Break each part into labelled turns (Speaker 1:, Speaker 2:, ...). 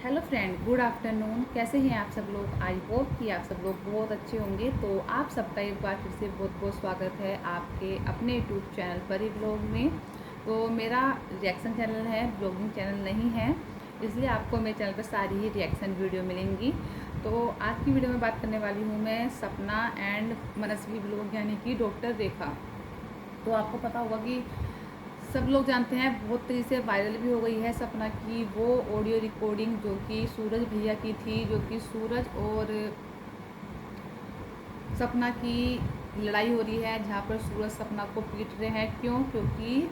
Speaker 1: Hello friend, good afternoon. कैसे हैं आप सब लोग? आई होप कि आप सब लोग बहुत अच्छे होंगे। तो आप सबका एक बार फिर से बहुत बहुत स्वागत है आपके अपने यूट्यूब चैनल पर ही ब्लॉग में। तो मेरा रिएक्शन चैनल है, ब्लॉगिंग चैनल नहीं है, इसलिए आपको मेरे चैनल पर सारी ही रिएक्शन वीडियो मिलेंगी। तो आज की वीडियो में बात करने वाली हूँ मैं सपना एंड मनस्वी ब्लॉग यानी कि डॉक्टर रेखा। तो आपको पता होगा कि सब लोग जानते हैं, बहुत तेज़ी से वायरल भी हो गई है सपना की वो ऑडियो रिकॉर्डिंग जो कि सूरज भैया की थी, जो कि सूरज और सपना की लड़ाई हो रही है, जहाँ पर सूरज सपना को पीट रहे हैं। क्योंकि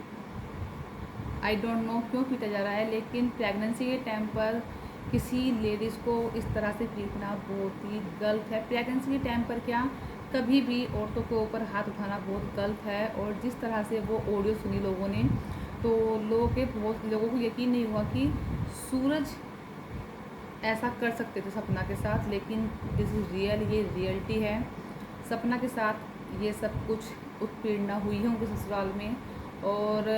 Speaker 1: आई डोंट नो क्यों पीटा जा रहा है, लेकिन प्रेगनेंसी के टाइम पर किसी लेडीज़ को इस तरह से पीटना बहुत ही गलत है। प्रेगनेंसी के टाइम पर क्या, कभी भी औरतों के ऊपर हाथ उठाना बहुत गलत है। और जिस तरह से वो ऑडियो सुनी लोगों ने, तो बहुत लोगों को यकीन नहीं हुआ कि सूरज ऐसा कर सकते थे सपना के साथ। लेकिन दिस इज़ रियल, ये रियलिटी है। सपना के साथ ये सब कुछ उत्पीड़ना हुई है उनके ससुराल में। और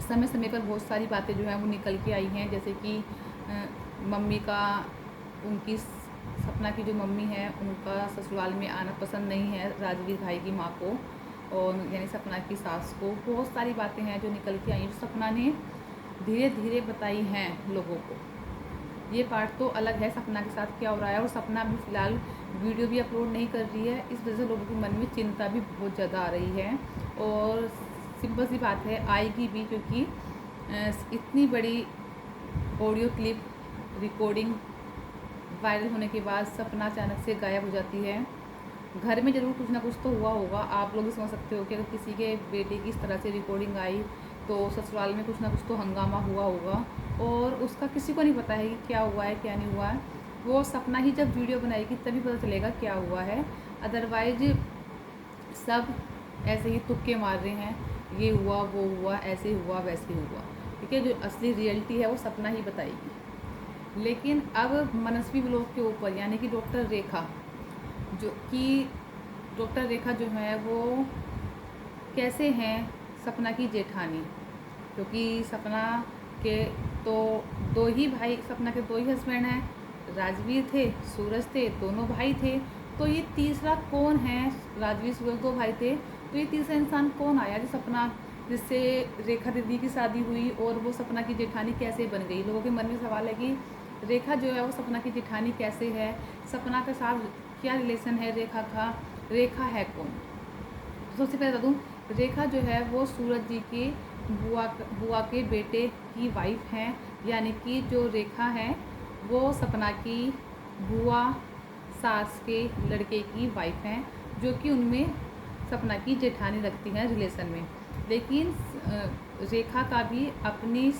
Speaker 1: समय समय पर बहुत सारी बातें जो हैं वो निकल के आई हैं, जैसे कि मम्मी का, उनकी सपना की जो मम्मी है उनका ससुराल में आना पसंद नहीं है राजवीर भाई की माँ को, और यानी सपना की सास को। बहुत सारी बातें हैं जो निकल के आई, जो सपना ने धीरे धीरे बताई हैं लोगों को। ये पार्ट तो अलग है सपना के साथ क्या हो रहा है। और सपना भी फ़िलहाल वीडियो भी अपलोड नहीं कर रही है, इस वजह से लोगों के मन में चिंता भी बहुत ज़्यादा आ रही है। और सिंपल सी बात है, आएगी भी, क्योंकि इतनी बड़ी ऑडियो क्लिप रिकॉर्डिंग वायरल होने के बाद सपना अचानक से गायब हो जाती है। घर में ज़रूर कुछ ना कुछ तो हुआ होगा। आप लोग भी समझ सकते हो कि अगर किसी के बेटे की इस तरह से रिकॉर्डिंग आई तो ससुराल में कुछ ना कुछ तो हंगामा हुआ होगा। और उसका किसी को नहीं पता है कि क्या हुआ है क्या नहीं हुआ है। वो सपना ही जब वीडियो बनाएगी तभी पता चलेगा क्या हुआ है। अदरवाइज सब ऐसे ही तुक्के मार रहे हैं, ये हुआ वो हुआ, ऐसे हुआ वैसे हुआ। ठीक है, जो असली रियलिटी है वो सपना ही बताएगी। लेकिन अब मनस्वी ब्लॉग के ऊपर यानी कि डॉक्टर रेखा, जो कि डॉक्टर रेखा जो है वो कैसे हैं सपना की जेठानी, क्योंकि सपना के तो दो ही भाई, सपना के दो ही हस्बैंड हैं, राजवीर थे, सूरज थे, दोनों भाई थे। तो ये तीसरा कौन है? राजवीर सूरज दो भाई थे, तो ये तीसरा इंसान कौन आया जो सपना, जिससे रेखा दीदी की शादी हुई और वो सपना की जेठानी कैसे बन गई? लोगों के मन में सवाल है कि रेखा जो है वो सपना की जेठानी कैसे है, सपना के साथ क्या रिलेशन है रेखा का, रेखा है कौन? तो सबसे पहले बता दूँ, रेखा जो है वो सूरज जी के बुआ के बेटे की वाइफ हैं। यानी कि जो रेखा है वो सपना की बुआ सास के लड़के की वाइफ हैं, जो कि उनमें सपना की जेठानी लगती हैं रिलेशन में। लेकिन रेखा का भी अपनी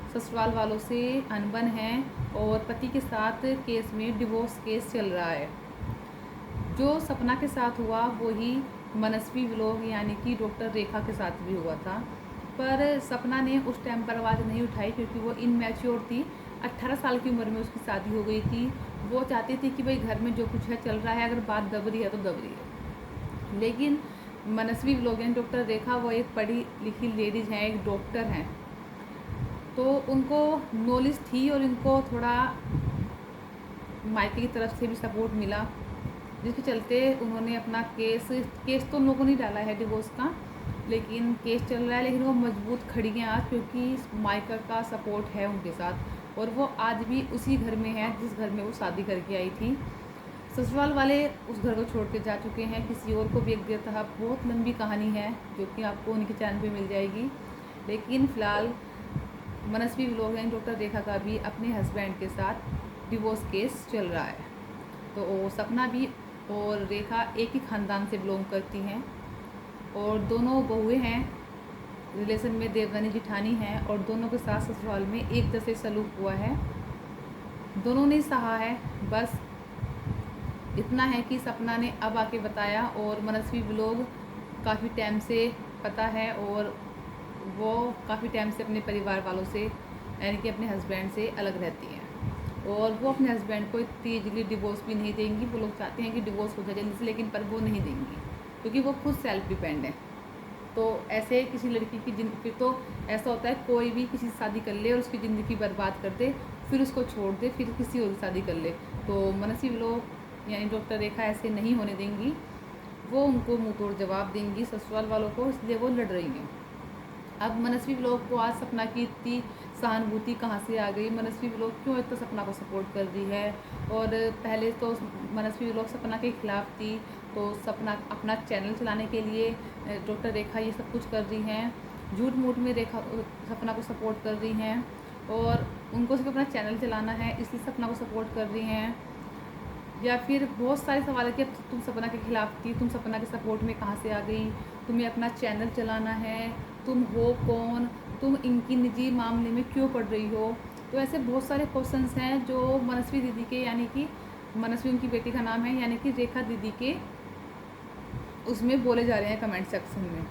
Speaker 1: ससुराल वालों से अनबन है और पति के साथ केस में डिवोर्स केस चल रहा है। जो सपना के साथ हुआ वही मनस्वी व्लॉग यानी कि डॉक्टर रेखा के साथ भी हुआ था। पर सपना ने उस टाइम पर आवाज़ नहीं उठाई, क्योंकि वो इनमैच्योर थी। 18 साल की उम्र में उसकी शादी हो गई थी। वो चाहती थी कि भाई घर में जो कुछ है चल रहा है, अगर बात दब रही है तो दब रही है। लेकिन मनस्वी व्लॉग यानी डॉक्टर रेखा वो एक पढ़ी लिखी लेडीज़ हैं, एक डॉक्टर हैं, तो उनको नॉलेज थी और इनको थोड़ा मायके की तरफ से भी सपोर्ट मिला, जिसके चलते उन्होंने अपना केस तो उन लोगों ने डाला है डिवोर्स का, लेकिन केस चल रहा है। लेकिन वो मजबूत खड़ी हैं आज, क्योंकि मायका का सपोर्ट है उनके साथ। और वो आज भी उसी घर में है जिस घर में वो शादी करके आई थी। ससुराल वाले उस घर को छोड़ के जा चुके हैं, किसी और को बेच दिया था। बहुत लंबी कहानी है जो कि आपको उनके चैनल पे मिल जाएगी। लेकिन फ़िलहाल मनस्वी व्लॉग हैं डॉक्टर रेखा का भी अपने हस्बैंड के साथ डिवोर्स केस चल रहा है। तो सपना भी और रेखा एक ही ख़ानदान से बिलोंग करती हैं और दोनों बहुएं हैं, रिलेशन में देवरानी जिठानी हैं, और दोनों के साथ ससुराल में एक जैसे सलूक हुआ है। दोनों ने सहा है, बस इतना है कि सपना ने अब आके बताया। और मनस्वी ब्लॉग काफ़ी टाइम से पता है, और वो काफ़ी टाइम से अपने परिवार वालों से यानी कि अपने हस्बैंड से अलग रहती हैं। और वो अपने हस्बैंड को इतनी ईजिली डिवोर्स भी नहीं देंगी। वो लोग चाहते हैं कि डिवोर्स हो जाए जल्दी से, लेकिन पर वो नहीं देंगी, क्योंकि वो खुद सेल्फ डिपेंड है। तो ऐसे किसी लड़की की फिर तो ऐसा होता है कोई भी किसी से शादी कर ले और उसकी ज़िंदगी बर्बाद कर दे, फिर उसको छोड़ दे, फिर किसी और की शादी कर ले। तो मनस्वी व्लॉग यानी डॉक्टर रेखा ऐसे नहीं होने देंगी, वो उनको मुँह तोड़ जवाब देंगी ससुराल वालों को, इसलिए वो लड़ रही हैं। अब मनस्वी व्लॉग को आज सपना की इतनी सहानुभूति कहाँ से आ गई, मनस्वी व्लॉग क्यों इतना सपना को सपोर्ट कर रही है। और पहले तो मनस्वी व्लॉग सपना के खिलाफ थी, तो सपना अपना चैनल चलाने के लिए डॉक्टर रेखा ये सब कुछ कर रही हैं, झूठ मूठ में रेखा सपना को सपोर्ट कर रही हैं, और उनको सिर्फ अपना चैनल चलाना है इसलिए सपना को सपोर्ट कर रही हैं। या फिर बहुत सारे सवाल है कि अब तुम सपना के खिलाफ थी, तुम सपना के सपोर्ट में कहाँ से आ गई, तुम्हें अपना चैनल चलाना है, तुम हो कौन, तुम इनकी निजी मामले में क्यों पढ़ रही हो। तो ऐसे बहुत सारे क्वेश्चंस हैं जो मनस्वी दीदी के, यानी कि मनस्वी उनकी बेटी का नाम है, यानी कि रेखा दीदी के उसमें बोले जा रहे हैं कमेंट सेक्शन में।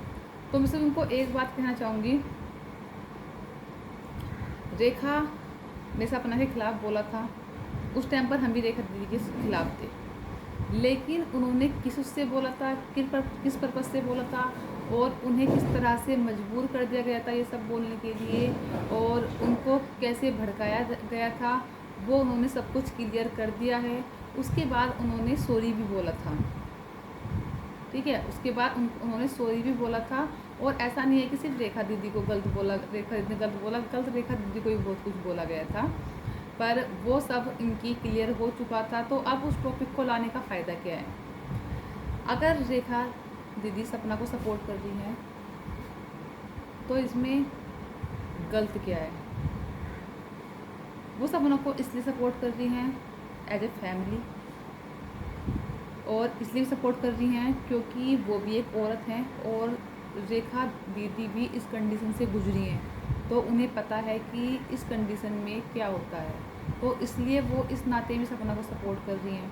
Speaker 1: तो मैं सिर्फ उनको एक बात कहना चाहूँगी, रेखा ने सपना के खिलाफ बोला था, उस टाइम पर हम भी रेखा दीदी के खिलाफ थे, लेकिन उन्होंने किस उससे बोला था, किस पर्पज़ से बोला था, और उन्हें किस तरह से मजबूर कर दिया गया था ये सब बोलने के लिए, और उनको कैसे भड़काया गया था, वो उन्होंने सब कुछ क्लियर कर दिया है। उसके बाद उन्होंने सॉरी भी बोला था, ठीक है, उसके बाद उन्होंने सॉरी भी बोला था। और ऐसा नहीं है कि सिर्फ रेखा दीदी को गलत बोला, रेखा दीदी ने गलत बोला, गलत रेखा दीदी को भी बहुत कुछ बोला गया था, पर वो सब इनकी क्लियर हो चुका था। तो अब उस टॉपिक को लाने का फ़ायदा क्या है। अगर रेखा दीदी सपना को सपोर्ट कर रही हैं तो इसमें गलत क्या है। वो सपना को इसलिए सपोर्ट कर रही हैं एज ए फैमिली, और इसलिए सपोर्ट कर रही हैं क्योंकि वो भी एक औरत हैं और रेखा दीदी भी इस कंडीशन से गुजरी हैं, तो उन्हें पता है कि इस कंडीशन में क्या होता है, तो इसलिए वो इस नाते भी सपना को सपोर्ट कर रही हैं।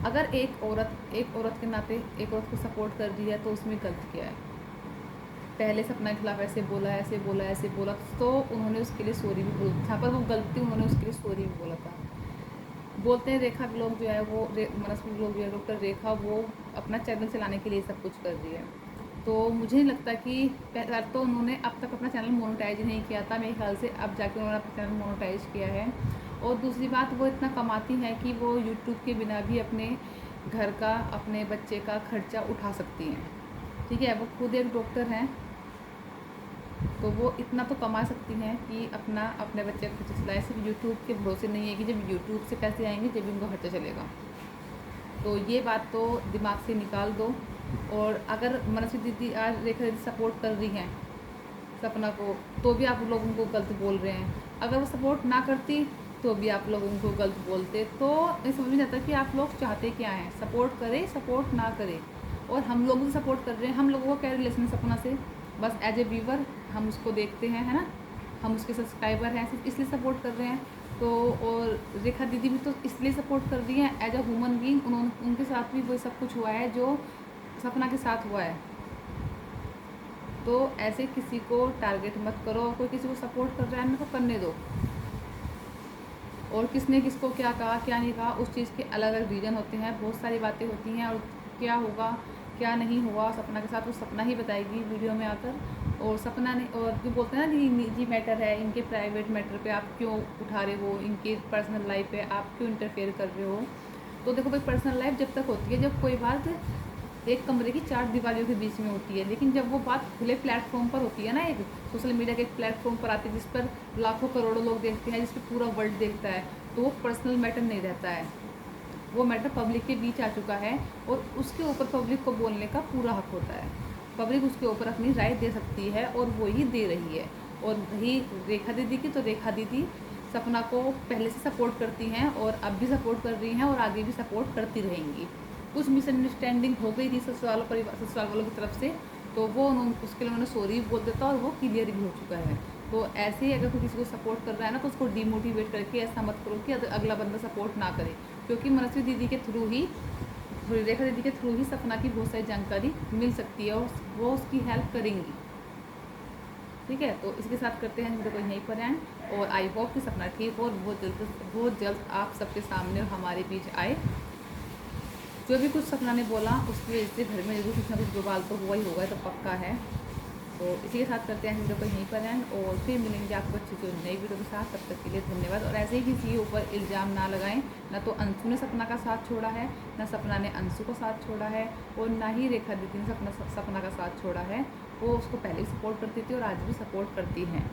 Speaker 1: अगर एक औरत के नाते एक औरत को सपोर्ट कर रही है तो उसमें गलत क्या है। पहले सपना के खिलाफ ऐसे बोला, तो उन्होंने उसके लिए सॉरी भी बोला, जहाँ पर वो गलती उन्होंने उसके लिए सॉरी भी बोला था। बोलते हैं रेखा व्लॉग जो है वो मनस्वी व्लॉग जो है डॉक्टर रेखा वो अपना चैनल चलाने के लिए सब कुछ कर रही है। तो मुझे नहीं लगता कि पहले तो उन्होंने अब तक अपना चैनल मोनेटाइज नहीं किया था, मेरे ख्याल से अब जाके उन्होंने अपना चैनल मोनेटाइज किया है। और दूसरी बात, वो इतना कमाती हैं कि वो यूट्यूब के बिना भी अपने घर का, अपने बच्चे का खर्चा उठा सकती हैं, ठीक है। वो खुद एक डॉक्टर हैं, तो वो इतना तो कमा सकती हैं कि अपने बच्चे का खर्चा चलाए। सिर्फ यूट्यूब के भरोसे नहीं है कि जब यूट्यूब से पैसे आएंगे जब उनका खर्चा चलेगा। तो ये बात तो दिमाग से निकाल दो। और अगर मनस्वी दीदी आज रेखा दीदी सपोर्ट कर रही हैं सपना को, तो भी आप लोग उनको गलत बोल रहे हैं। अगर वो सपोर्ट ना करती तो भी आप लोग उनको गलत बोलते। तो मैं समझ नहीं आता कि आप लोग चाहते क्या हैं, सपोर्ट करें सपोर्ट ना करें। और हम लोग भी सपोर्ट कर रहे हैं, हम लोगों को क्या रिलेशन सपना से, बस एज ए व्यूवर हम उसको देखते हैं, है ना, हम उसके सब्सक्राइबर हैं, सिर्फ इसलिए सपोर्ट कर रहे हैं। तो और रेखा दीदी भी तो इसलिए सपोर्ट कर रही हैं एज अ ह्यूमन बीइंग, उनके साथ भी वही सब कुछ हुआ है जो सपना के साथ हुआ है। तो ऐसे किसी को टारगेट मत करो, कोई किसी को सपोर्ट कर रहा है ना तो करने दो। और किसने किसको क्या कहा क्या नहीं कहा, उस चीज़ के अलग अलग रीज़न होते हैं, बहुत सारी बातें होती हैं। और क्या होगा क्या नहीं हुआ सपना के साथ, वो सपना ही बताएगी वीडियो में आकर। और सपना ने, और जो बोलते हैं ना कि निजी मैटर है, इनके प्राइवेट मैटर पे आप क्यों उठा रहे हो, इनके पर्सनल लाइफ पे आप क्यों इंटरफेयर कर रहे हो। तो देखो भाई, पर्सनल लाइफ जब तक होती है जब कोई बात एक कमरे की 4 दीवारों के बीच में होती है, लेकिन जब वो बात खुले प्लेटफॉर्म पर होती है ना, एक सोशल मीडिया के एक प्लेटफॉर्म पर आती है जिस पर लाखों करोड़ों लोग देखते हैं, जिस पर पूरा वर्ल्ड देखता है, तो वो पर्सनल मैटर नहीं रहता है, वो मैटर पब्लिक के बीच आ चुका है और उसके ऊपर पब्लिक को बोलने का पूरा हक होता है। पब्लिक उसके ऊपर अपनी राय दे सकती है और वो ही दे रही है। और रही रेखा दीदी की, तो रेखा दीदी सपना को पहले से सपोर्ट करती हैं और अब भी सपोर्ट कर रही हैं और आगे भी सपोर्ट करती रहेंगी। कुछ मिसअंडरस्टैंडिंग हो गई थी ससुराल वालों की तरफ से, तो वो उसके लिए उन्होंने सॉरी बोल देता और वो क्लियर भी हो चुका है। तो ऐसे ही अगर कोई किसी को सपोर्ट कर रहा है ना, तो उसको डिमोटिवेट करके ऐसा मत करो कि अगला बंदा सपोर्ट ना करे, क्योंकि मनस्वी दीदी के थ्रू ही, रेखा दीदी के थ्रू ही सपना की बहुत सारी जानकारी मिल सकती है और वो उसकी हेल्प करेंगी, ठीक है। तो इसके साथ करते हैं वीडियो को यहीं पर एंड, और आई होप कि सपना ठीक हो और बहुत जल्द आप सबके सामने और हमारे बीच आए। जो भी कुछ सपना ने बोला उसकी वजह से घर में जरूर कुछ ना कुछ बवाल तो हुआ ही होगा, तो पक्का है। तो इसी के साथ करते हैं वीडियो को यहीं पर एंड, और फिर मिलेंगे आपको अच्छी सी नई वीडियो के साथ। तब तक के लिए धन्यवाद। और ऐसे ही किसी के ऊपर इल्ज़ाम ना लगाएं। ना तो अंशु ने सपना का साथ छोड़ा है, ना सपना ने अंशु का साथ छोड़ा है, और ना ही रेखा दीदी ने सपना का साथ छोड़ा है। वो उसको पहले ही सपोर्ट करती थी और आज भी सपोर्ट करती हैं।